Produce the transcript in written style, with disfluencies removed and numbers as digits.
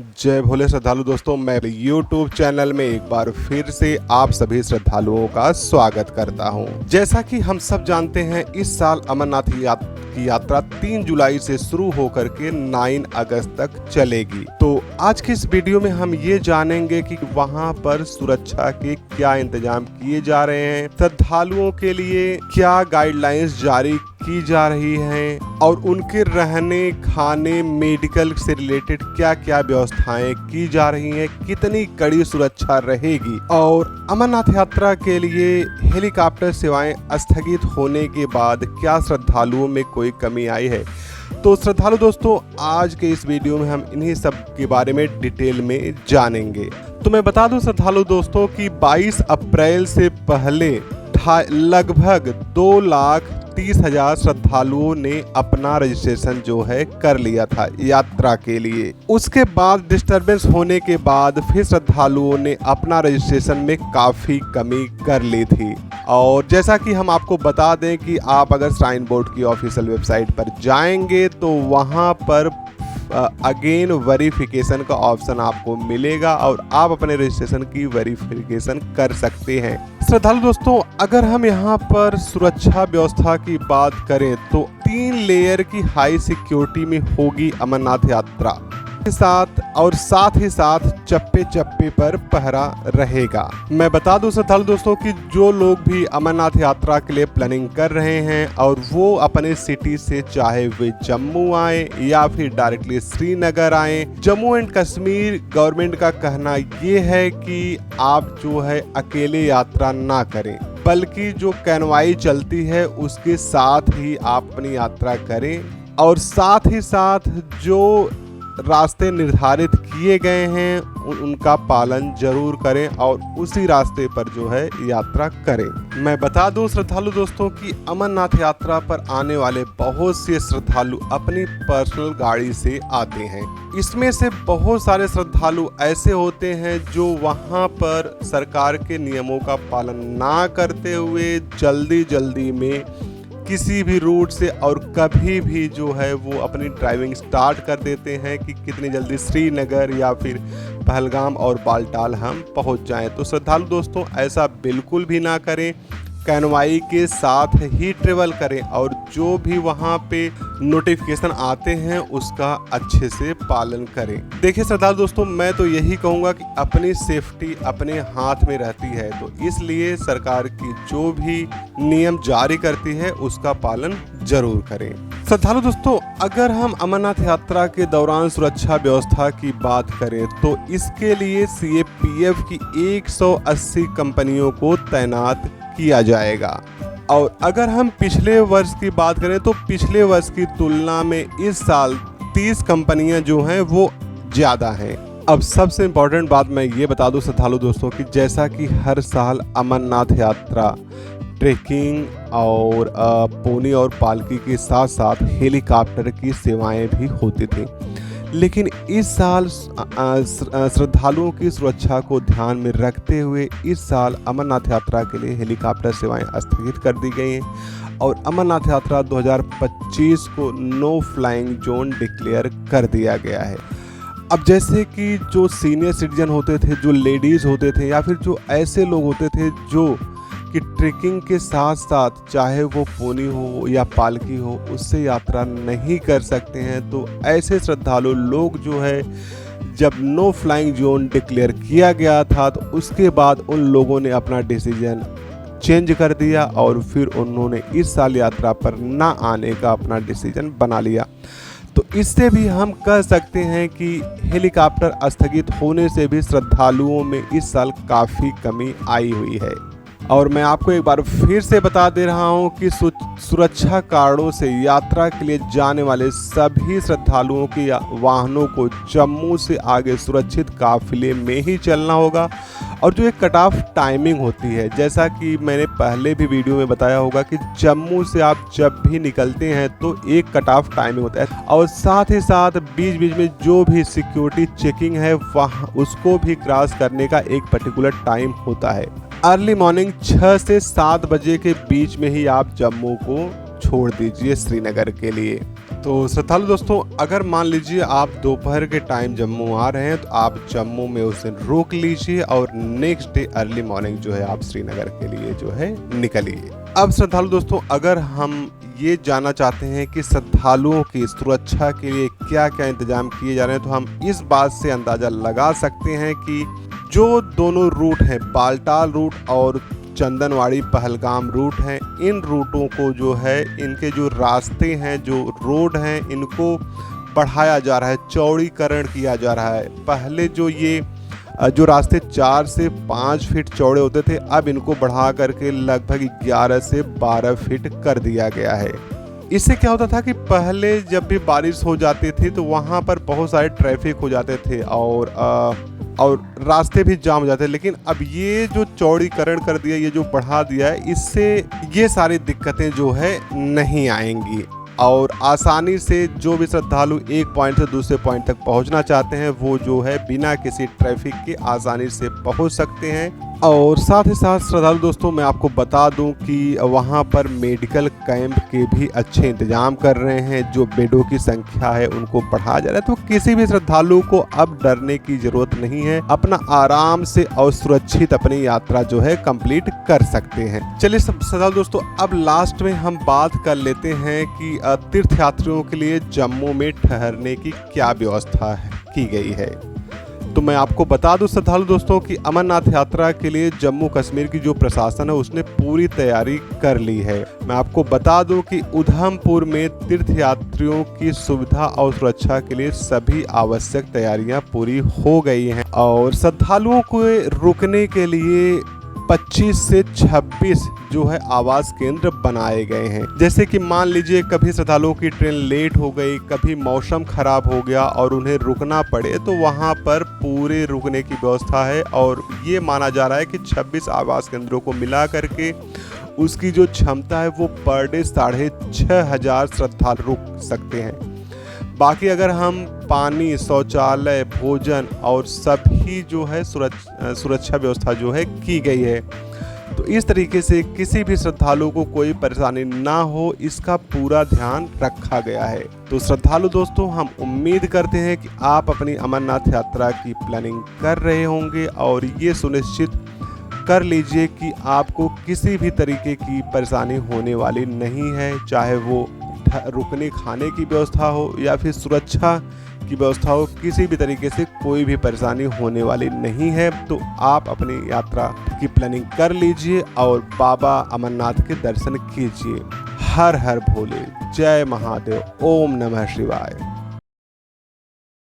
जय भोले श्रद्धालु दोस्तों, मैं YouTube चैनल में एक बार फिर से आप सभी श्रद्धालुओं का स्वागत करता हूं। जैसा कि हम सब जानते हैं, इस साल अमरनाथ की यात्रा 3 जुलाई से शुरू होकर के 9 अगस्त तक चलेगी। तो आज के इस वीडियो में हम ये जानेंगे कि वहां पर सुरक्षा के क्या इंतजाम किए जा रहे हैं, श्रद्धालुओं के लिए क्या गाइडलाइंस जारी की जा रही हैं और उनके रहने, खाने, मेडिकल से रिलेटेड क्या क्या व्यवस्थाएं की जा रही हैं, कितनी कड़ी सुरक्षा रहेगी और अमरनाथ यात्रा के लिए हेलीकॉप्टर सेवाएं स्थगित होने के बाद क्या श्रद्धालुओं में कोई कमी आई है। तो श्रद्धालु दोस्तों, आज के इस वीडियो में हम इन्हीं सब के बारे में डिटेल में जानेंगे। तो मैं बता दूं श्रद्धालु दोस्तों कि 22 अप्रैल से पहले लगभग 2,30,000 श्रद्धालुओं ने अपना रजिस्ट्रेशन जो है कर लिया था यात्रा के लिए। उसके बाद डिस्टरबेंस होने के बाद फिर श्रद्धालुओं ने अपना रजिस्ट्रेशन में काफ़ी कमी कर ली थी। और जैसा कि हम आपको बता दें कि आप अगर श्राइन बोर्ड की ऑफिशियल वेबसाइट पर जाएंगे तो वहां पर अगेन वेरिफिकेशन का ऑप्शन आपको मिलेगा और आप अपने रजिस्ट्रेशन की वेरिफिकेशन कर सकते हैं। श्रद्धालु दोस्तों, अगर हम यहाँ पर सुरक्षा व्यवस्था की बात करें तो 3 लेयर की हाई सिक्योरिटी में होगी अमरनाथ यात्रा के साथ ही साथ चप्पे चप्पे पर पहरा रहेगा। मैं बता दूं श्रद्धालु दोस्तों कि जो लोग भी अमरनाथ यात्रा के लिए प्लानिंग कर रहे हैं और वो अपने सिटी से चाहे वे जम्मू आए या फिर डायरेक्टली श्रीनगर आए, जम्मू एंड कश्मीर गवर्नमेंट का कहना ये है कि आप जो है अकेले यात्रा ना करें, बल्कि जो कैनवाई चलती है उसके साथ ही आप अपनी यात्रा करें और साथ ही साथ जो रास्ते निर्धारित किए गए हैं उनका पालन जरूर करें और उसी रास्ते पर जो है यात्रा करें। मैं बता दूं श्रद्धालु दोस्तों कि अमरनाथ यात्रा पर आने वाले बहुत से श्रद्धालु अपनी पर्सनल गाड़ी से आते हैं। इसमें से बहुत सारे श्रद्धालु ऐसे होते हैं जो वहां पर सरकार के नियमों का पालन ना करते हुए जल्दी में किसी भी रूट से और कभी भी जो है वो अपनी ड्राइविंग स्टार्ट कर देते हैं कि कितनी जल्दी श्रीनगर या फिर पहलगाम और बालटाल हम पहुंच जाएं। तो श्रद्धालु दोस्तों, ऐसा बिल्कुल भी ना करें, कैनवाई के साथ ही ट्रेवल करें और जो भी वहाँ पे नोटिफिकेशन आते हैं उसका अच्छे से पालन करें। देखिए श्रद्धालु दोस्तों, मैं तो यही कहूँगा कि अपनी सेफ्टी अपने हाथ में रहती है, तो इसलिए सरकार की जो भी नियम जारी करती है उसका पालन जरूर करें। श्रद्धालु दोस्तों, अगर हम अमरनाथ यात्रा के दौरान सुरक्षा व्यवस्था की बात करें तो इसके लिए CAPF की 180 कंपनियों को तैनात किया जाएगा। और अगर हम पिछले वर्ष की बात करें तो पिछले वर्ष की तुलना में इस साल 30 कंपनियां जो हैं वो ज़्यादा हैं। अब सबसे इम्पोर्टेंट बात मैं ये बता दूं श्रद्धालु दोस्तों कि जैसा कि हर साल अमरनाथ यात्रा ट्रेकिंग और पोनी और पालकी के साथ साथ हेलीकॉप्टर की सेवाएं भी होती थी, लेकिन इस साल श्रद्धालुओं की सुरक्षा को ध्यान में रखते हुए इस साल अमरनाथ यात्रा के लिए हेलीकॉप्टर सेवाएं स्थगित कर दी गई हैं और अमरनाथ यात्रा 2025 को नो फ्लाइंग जोन डिक्लेयर कर दिया गया है। अब जैसे कि जो सीनियर सिटीजन होते थे, जो लेडीज़ होते थे या फिर जो ऐसे लोग होते थे जो कि ट्रेकिंग के साथ साथ चाहे वो पोनी हो या पालकी हो उससे यात्रा नहीं कर सकते हैं, तो ऐसे श्रद्धालु लोग जो है जब नो फ्लाइंग जोन डिक्लेयर किया गया था तो उसके बाद उन लोगों ने अपना डिसीजन चेंज कर दिया और फिर उन्होंने इस साल यात्रा पर ना आने का अपना डिसीजन बना लिया। तो इससे भी हम कह सकते हैं कि हेलीकॉप्टर स्थगित होने से भी श्रद्धालुओं में इस साल काफ़ी कमी आई हुई है। और मैं आपको एक बार फिर से बता दे रहा हूं कि सुरक्षा कारणों से यात्रा के लिए जाने वाले सभी श्रद्धालुओं के वाहनों को जम्मू से आगे सुरक्षित काफिले में ही चलना होगा। और जो एक कट ऑफ टाइमिंग होती है, जैसा कि मैंने पहले भी वीडियो में बताया होगा कि जम्मू से आप जब भी निकलते हैं तो एक कट ऑफ टाइमिंग होता है और साथ ही साथ बीच में जो भी सिक्योरिटी चेकिंग है वहाँ उसको भी क्रॉस करने का एक पर्टिकुलर टाइम होता है। अर्ली मॉर्निंग 6 से 7 बजे के बीच में ही आप जम्मू को छोड़ दीजिए श्रीनगर के लिए। तो श्रद्धालु दोस्तों, अगर मान लीजिए आप दोपहर के टाइम जम्मू आ रहे हैं तो आप जम्मू में उस दिन रोक लीजिए और नेक्स्ट डे अर्ली मॉर्निंग जो है आप श्रीनगर के लिए जो है निकलिए। अब श्रद्धालु दोस्तों, अगर हम ये जानना चाहते हैं कि श्रद्धालुओं की सुरक्षा के लिए क्या क्या इंतजाम किए जा रहे हैं, तो हम इस बात से अंदाज़ा लगा सकते हैं कि जो दोनों रूट हैं, बालटाल रूट और चंदनवाड़ी पहलगाम रूट हैं, इन रूटों को जो है, इनके जो रास्ते हैं, जो रोड हैं, इनको बढ़ाया जा रहा है, चौड़ीकरण किया जा रहा है। पहले जो रास्ते 4 से 5 फीट चौड़े होते थे, अब इनको बढ़ा करके लगभग 11 से 12 फीट कर दिया गया है। इससे क्या होता था कि पहले जब भी बारिश हो जाती थी तो वहाँ पर बहुत सारे ट्रैफिक हो जाते थे और रास्ते भी जाम हो जाते हैं, लेकिन अब ये जो चौड़ीकरण कर दिया, ये जो बढ़ा दिया है, इससे ये सारी दिक्कतें जो है नहीं आएंगी और आसानी से जो भी श्रद्धालु एक पॉइंट से दूसरे पॉइंट तक पहुंचना चाहते हैं वो जो है बिना किसी ट्रैफिक के आसानी से पहुंच सकते हैं। और साथ ही साथ श्रद्धालु दोस्तों, मैं आपको बता दूं कि वहां पर मेडिकल कैंप के भी अच्छे इंतजाम कर रहे हैं। जो बेडों की संख्या है उनको बढ़ाया जा रहा है, तो किसी भी श्रद्धालु को अब डरने की जरूरत नहीं है। अपना आराम से और सुरक्षित अपनी यात्रा जो है कंप्लीट कर सकते हैं। चलिए श्रद्धालु दोस्तों, अब लास्ट में हम बात कर लेते हैं कि तीर्थ यात्रियों के लिए जम्मू में ठहरने की क्या व्यवस्था की गई है। तो मैं आपको बता दूं श्रद्धालु दोस्तों कि अमरनाथ यात्रा के लिए जम्मू कश्मीर की जो प्रशासन है उसने पूरी तैयारी कर ली है। मैं आपको बता दूं कि उधमपुर में तीर्थ यात्रियों की सुविधा और सुरक्षा के लिए सभी आवश्यक तैयारियां पूरी हो गई हैं और श्रद्धालुओं को रुकने के लिए 25 से 26 जो है आवास केंद्र बनाए गए हैं। जैसे कि मान लीजिए कभी श्रद्धालुओं की ट्रेन लेट हो गई, कभी मौसम खराब हो गया और उन्हें रुकना पड़े, तो वहां पर पूरे रुकने की व्यवस्था है और ये माना जा रहा है कि 26 आवास केंद्रों को मिला करके उसकी जो क्षमता है वो पर डे 6,500 श्रद्धालु रुक सकते हैं। बाकी अगर हम पानी, शौचालय, भोजन और सभी जो है सुरक्षा व्यवस्था जो है की गई है, तो इस तरीके से किसी भी श्रद्धालु को कोई परेशानी ना हो, इसका पूरा ध्यान रखा गया है। तो श्रद्धालु दोस्तों, हम उम्मीद करते हैं कि आप अपनी अमरनाथ यात्रा की प्लानिंग कर रहे होंगे और ये सुनिश्चित कर लीजिए कि आपको किसी भी तरीके की परेशानी होने वाली नहीं है, चाहे वो रुकने खाने की व्यवस्था हो या फिर सुरक्षा की व्यवस्था हो, किसी भी तरीके से कोई भी परेशानी होने वाली नहीं है। तो आप अपनी यात्रा की प्लानिंग कर लीजिए और बाबा अमरनाथ के दर्शन कीजिए। हर हर भोले, जय महादेव, ओम नमः शिवाय।